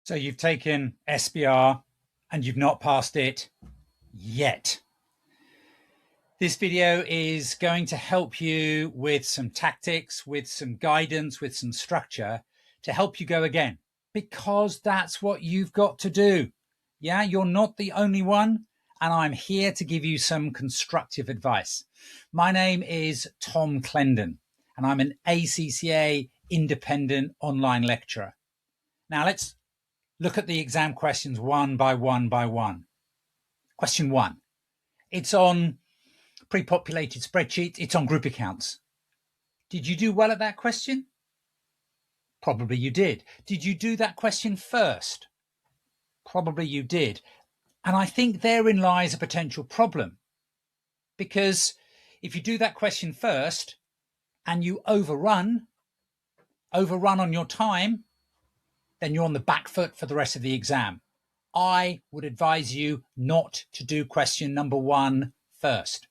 So you've taken SBR and you've not passed it yet. This video is going to help you with some tactics, with some guidance, with some structure to help you go again, because that's what you've got to do. Yeah, you're not the only one, and I'm here to give you some constructive advice. My name is Tom Clendon, and I'm an ACCA independent online lecturer. Now let's look at the exam questions one by one by one. Question one, it's on pre-populated spreadsheets, it's on group accounts. Did you do well at that question? Probably you did. Did you do that question first? Probably you did. And I think therein lies a potential problem, because if you do that question first and you overrun on your time, then you're on the back foot for the rest of the exam. I would advise you not to do question number one first.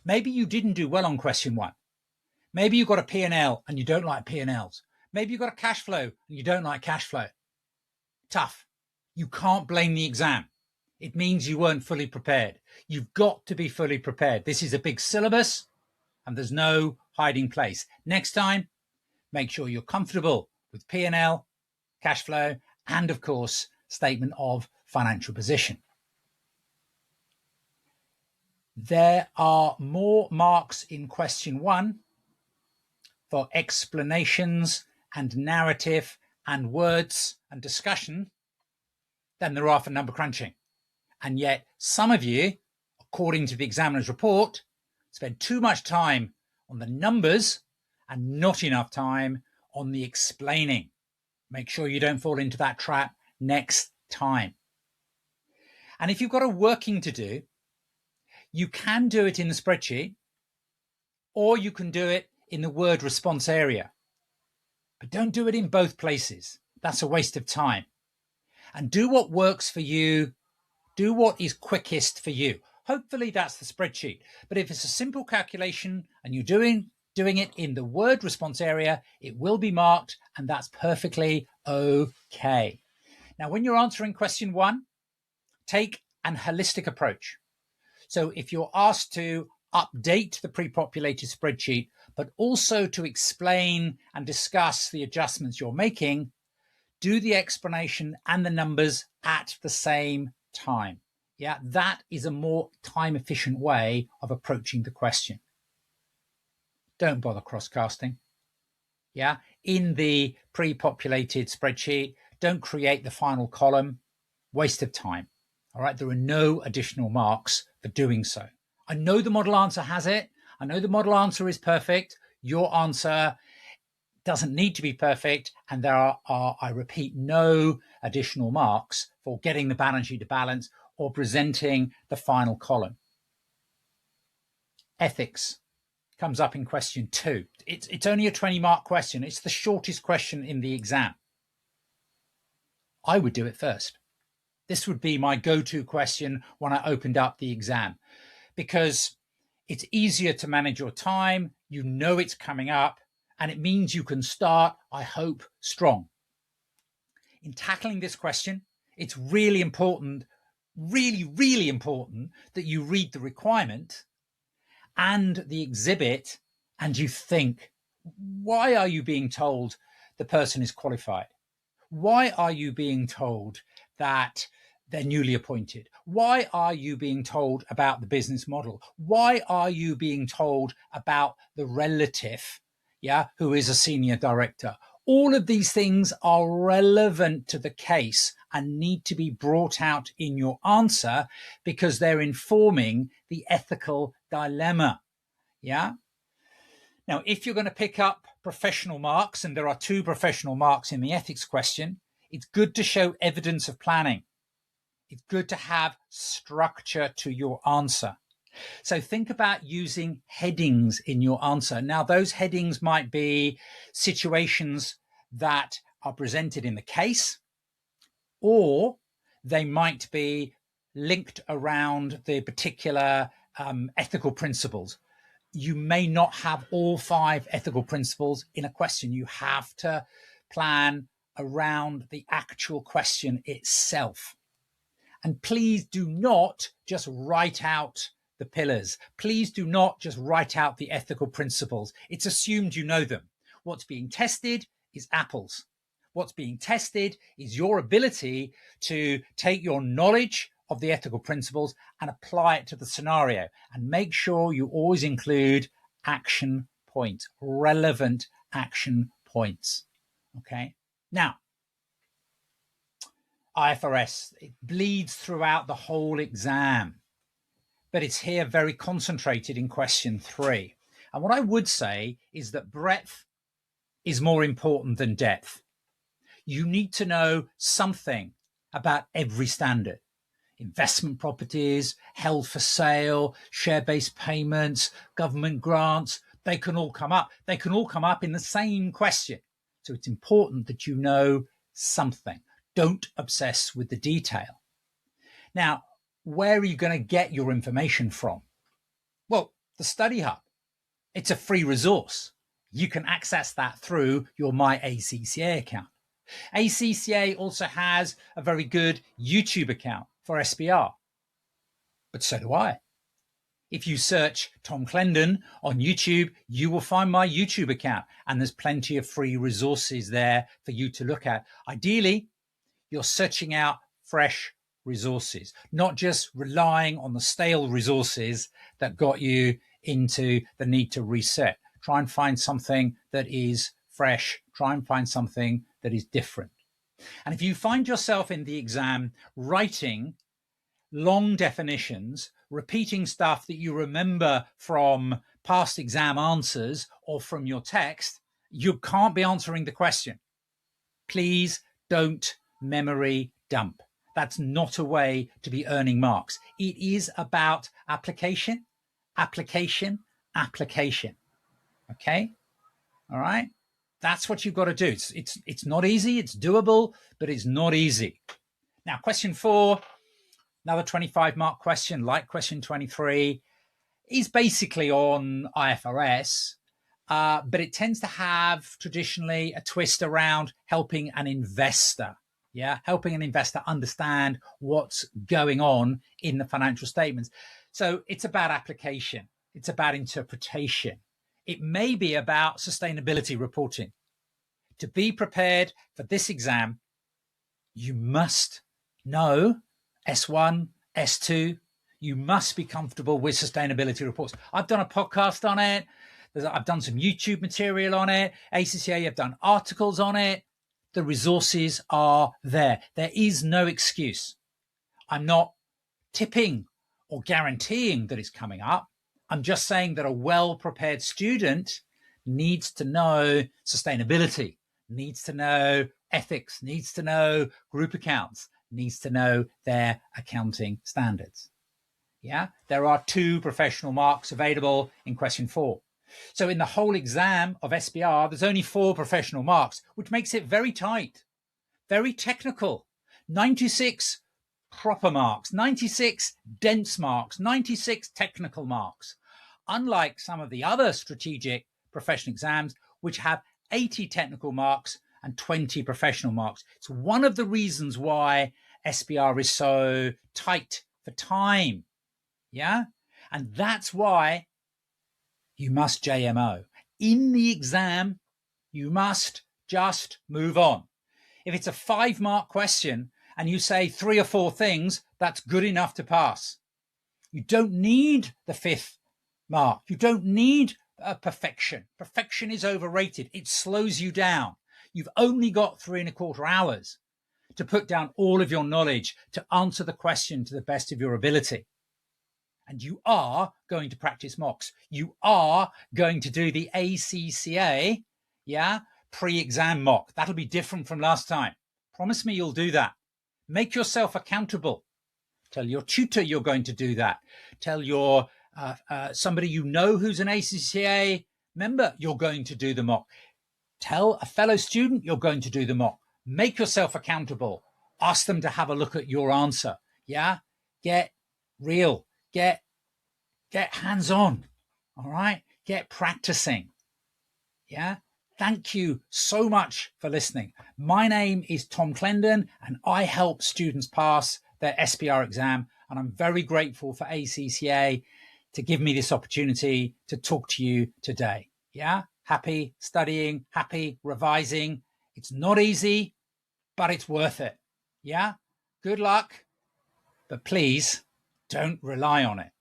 Maybe you didn't do well on question one. Maybe you got a P&L and you don't like P&Ls. Maybe you got a cash flow and you don't like cash flow. Tough. You can't blame the exam. It means you weren't fully prepared. You've got to be fully prepared. This is a big syllabus and there's no hiding place. Next time, make sure you're comfortable with P&L, cash flow, and of course, statement of financial position. There are more marks in question one for explanations and narrative and words and discussion than there are for number crunching. And yet some of you, according to the examiner's report, spend too much time on the numbers and not enough time on the explaining. Make sure you don't fall into that trap next time. And if you've got a working to do, you can do it in the spreadsheet, or you can do it in the word response area. But don't do it in both places. That's a waste of time. And do what works for you. Do what is quickest for you. Hopefully that's the spreadsheet. But if it's a simple calculation and you're doing it in the word response area, it will be marked, and that's perfectly okay. Now, when you're answering question one, take an holistic approach. So if you're asked to update the pre-populated spreadsheet, but also to explain and discuss the adjustments you're making, do the explanation and the numbers at the same time. Yeah, that is a more time efficient way of approaching the question. Don't bother cross-casting. Yeah, in the pre-populated spreadsheet, don't create the final column. Waste of time. All right, there are no additional marks for doing so. I know the model answer has it. I know the model answer is perfect. Your answer doesn't need to be perfect. And there are, I repeat, no additional marks for getting the balance sheet to balance or presenting the final column. Ethics comes up in question two. It's only a 20-mark question. It's the shortest question in the exam. I would do it first. This would be my go-to question when I opened up the exam, because it's easier to manage your time. You know it's coming up, and it means you can start, I hope, strong. In tackling this question, it's really important, really important that you read the requirement and the exhibit and you think, why are you being told the person is qualified? Why are you being told that they're newly appointed? Why are you being told about the business model? Why are you being told about the relative, who is a senior director? All of these things are relevant to the case and need to be brought out in your answer because they're informing the ethical dilemma. Yeah. Now, if you're going to pick up professional marks, and there are 2 professional marks in the ethics question, it's good to show evidence of planning. It's good to have structure to your answer. So think about using headings in your answer. Now, those headings might be situations that are presented in the case, or they might be linked around the particular ethical principles. You may not have all 5 ethical principles in a question. You have to plan around the actual question itself. And please do not just write out the pillars. Please do not just write out the ethical principles. It's assumed you know them. What's being tested is apples. What's being tested is your ability to take your knowledge of the ethical principles and apply it to the scenario. And make sure you always include action points, relevant action points. Okay. Now, IFRS, it bleeds throughout the whole exam, but it's here very concentrated in question 3. And what I would say is that breadth is more important than depth. You need to know something about every standard. Investment properties, held for sale, share-based payments, government grants, they can all come up. They can all come up in the same question. So it's important that you know something. Don't obsess with the detail. Now, where are you going to get your information from? Well, the Study Hub. It's a free resource. You can access that through your My ACCA account. ACCA also has a very good YouTube account for SBR, but so do I. If you search Tom Clendon on YouTube, you will find my YouTube account, and there's plenty of free resources there for you to look at. Ideally, you're searching out fresh resources, not just relying on the stale resources that got you into the need to reset. Try and find something that is fresh. Try and find something that is different. And if you find yourself in the exam writing long definitions, repeating stuff that you remember from past exam answers or from your text, you can't be answering the question. Please don't memory dump. That's not a way to be earning marks. It is about application, application, application. Okay? All right? That's what you've got to do. It's not easy. It's doable, but it's not easy. Now, question 4, another 25-mark question, like question 23, is basically on IFRS, but it tends to have traditionally a twist around helping an investor. Yeah, helping an investor understand what's going on in the financial statements. So it's about application. It's about interpretation. It may be about sustainability reporting. To be prepared for this exam, you must know S1, S2. You must be comfortable with sustainability reports. I've done a podcast on it. I've done some YouTube material on it. ACCA have done articles on it. The resources are there. There is no excuse. I'm not tipping or guaranteeing that it's coming up. I'm just saying that a well-prepared student needs to know sustainability, needs to know ethics, needs to know group accounts, needs to know their accounting standards. Yeah, there are 2 professional marks available in question 4. So in the whole exam of SBR, there's only 4 professional marks, which makes it very tight, very technical. 96 proper marks, 96 dense marks, 96 technical marks. Unlike some of the other strategic professional exams, which have 80 technical marks and 20 professional marks. It's one of the reasons why SBR is so tight for time. Yeah. And that's why you must JMO. In the exam, you must just move on. If it's a 5-mark question and you say 3 or 4 things, that's good enough to pass. You don't need the 5th mark. You don't need perfection. Perfection is overrated. It slows you down. You've only got 3¼ hours to put down all of your knowledge to answer the question to the best of your ability. And you are going to practice mocks. You are going to do the ACCA, pre-exam mock. That'll be different from last time. Promise me you'll do that. Make yourself accountable. Tell your tutor you're going to do that. Tell your somebody you know who's an ACCA member you're going to do the mock. Tell a fellow student you're going to do the mock. Make yourself accountable. Ask them to have a look at your answer. Yeah, get real. Get hands-on. All right, get practicing. Yeah, Thank you so much for listening. My name is Tom Clendon, and I help students pass their SBR exam. And I'm very grateful for ACCA to give me this opportunity to talk to you today. Yeah, happy studying, happy revising. It's not easy, but it's worth it. Yeah, good luck, but please don't rely on it.